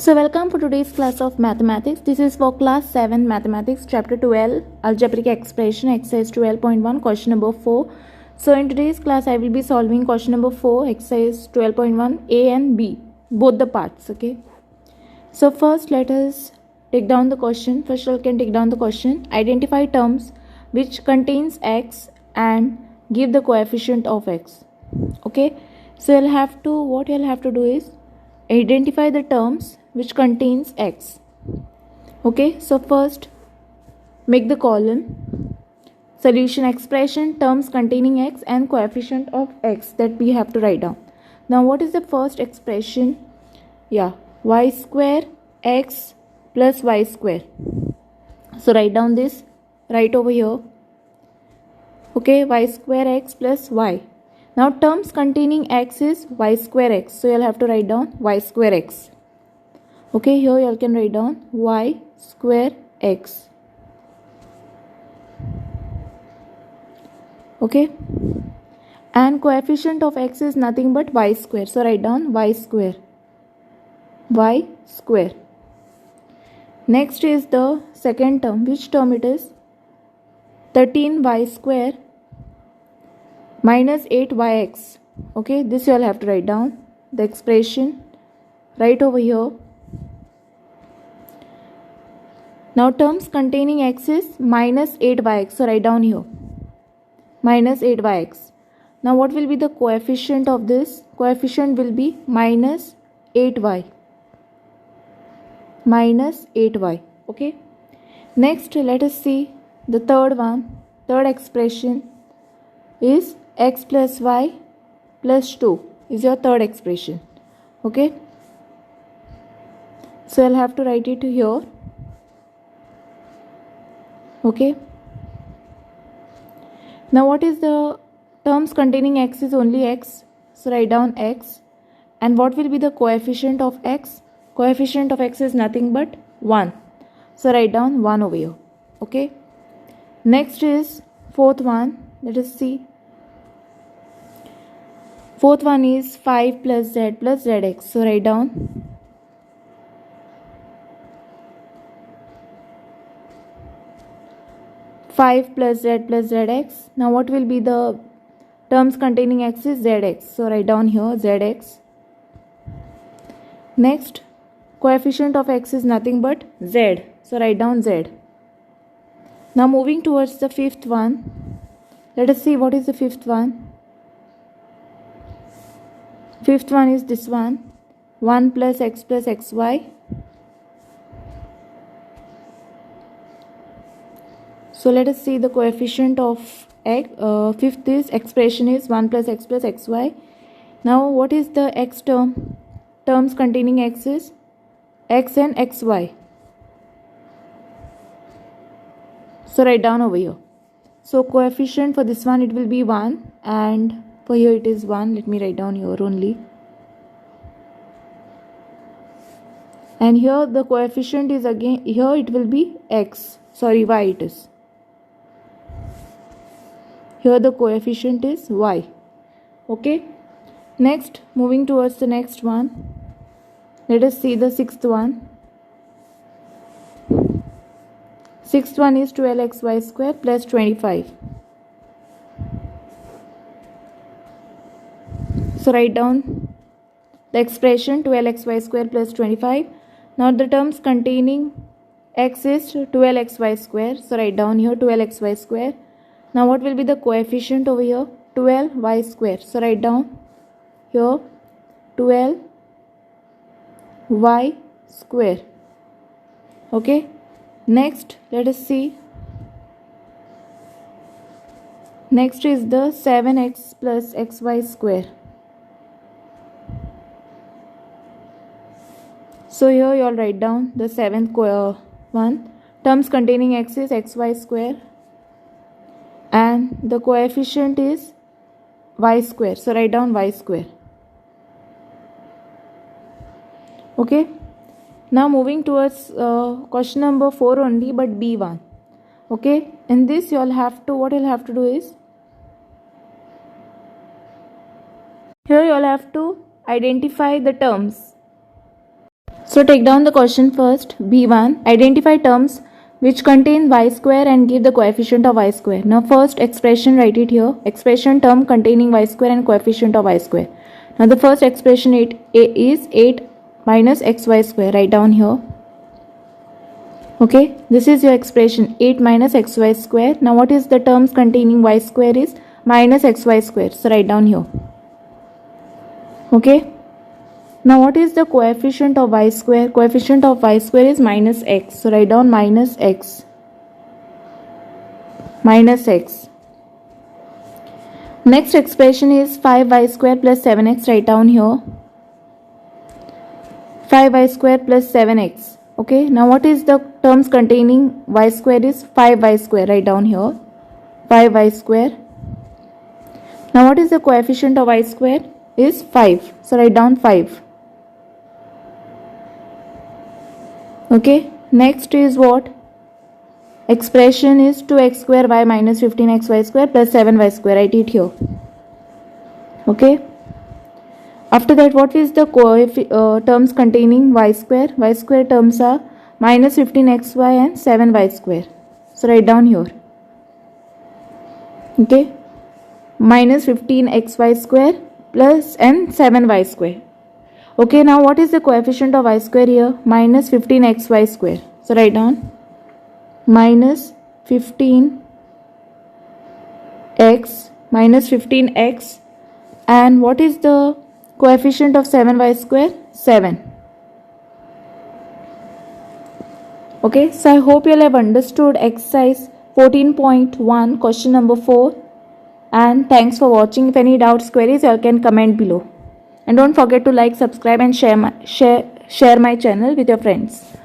So welcome for today's class of mathematics. This is for class 7 mathematics chapter 12 algebraic expression exercise 12.1 question number 4. So in today's class I will be solving question number 4 exercise 12.1 A and B, both the parts. Okay. So first let us take down the question. First you can take down the question. Identify terms which contains x and give the coefficient of x. Okay. So what you'll have to do is identify the terms which contains x. Okay, so first make the column solution expression terms containing x and coefficient of x that we have to write down. Now what is the first expression? Y square x plus y square. So write down this right over here. Okay, y square x plus y. Now terms containing x is y square x, so you'll have to write down y square x. Okay, here you can write down y square x. Okay, and coefficient of x is nothing but y square, so write down y square. Y square. Next is the second term. Which term it is? 13y square minus 8yx. Okay, this you all have to write down the expression right over here. Now terms containing x is minus 8yx, so write down here minus 8yx. Now what will be the coefficient of this? Coefficient will be minus 8y. Minus 8y. Okay. Next let us see the third one. Third expression is x plus y plus 2 is your third expression. Okay. So I'll have to write it here. Okay. Now what is the terms containing x is only x. So write down x. And what will be the coefficient of x? Coefficient of x is nothing but 1. So write down 1 over here. Okay. Next is fourth one. Let us see. Fourth one is 5 plus z plus zx. So write down 5 plus z plus zx. Now what will be the terms containing x is zx. So write down here zx. Next, coefficient of x is nothing but z. So write down z. Now moving towards the fifth one. Let us see what is the fifth one. Fifth one is this one. 1 plus xy. So let us see the coefficient of x. Fifth is expression is 1 plus x plus xy. Now what is the x term? Terms containing x is x and xy. So write down over here. So coefficient for this one it will be 1 and for here it is 1. Let me write down here only. And here the coefficient is again, here it will be x. Sorry, y it is. Here the coefficient is y. Okay. Next, moving towards the next one. Let us see the sixth one. Sixth one is 12xy square plus 25. So write down the expression 12xy square plus 25. Now the terms containing x is 12xy square. So write down here 12xy square. Now what will be the coefficient over here? 12y square. So write down here 12y square. Okay. Next let us see. Next is the 7x plus xy square. So here you all write down the seventh one. Terms containing x is xy square. And the coefficient is y square. So write down y square. Okay. Now moving towards question number 4 only, but B1. Okay. In this you all have to, what you'll have to do is, here you all have to identify the terms. So take down the question first. B1. Identify terms which contain y square and give the coefficient of y square. Now first expression, write it here. Expression term containing y square and coefficient of y square. Now the first expression is 8 minus xy square. Write down here. Okay, this is your expression 8 minus xy square. Now what is the terms containing y square is minus xy square. So write down here. Okay. Now what is the coefficient of y square? Coefficient of y square is minus x. So write down minus x. Minus x. Next expression is 5y square plus 7x. Write down here. 5y square plus 7x. Okay. Now what is the terms containing y square is 5y square. Write down here. 5y square. Now what is the coefficient of y square? Is 5. So write down 5. Okay, next is what? Expression is 2x square y minus 15xy square plus 7y square. Write it here. Okay. After that, what is the terms containing y square? Y square terms are minus 15xy and 7y square. So write down here. Okay. Minus 15xy square plus and 7y square. Okay, now what is the coefficient of y square here? Minus 15xy square. So write down minus 15x minus 15x, and what is the coefficient of 7y square? 7. Okay, so I hope you all have understood exercise 14.1 question number 4, and thanks for watching. If any doubts, queries, you all can comment below. And don't forget to like, subscribe and share my channel with your friends.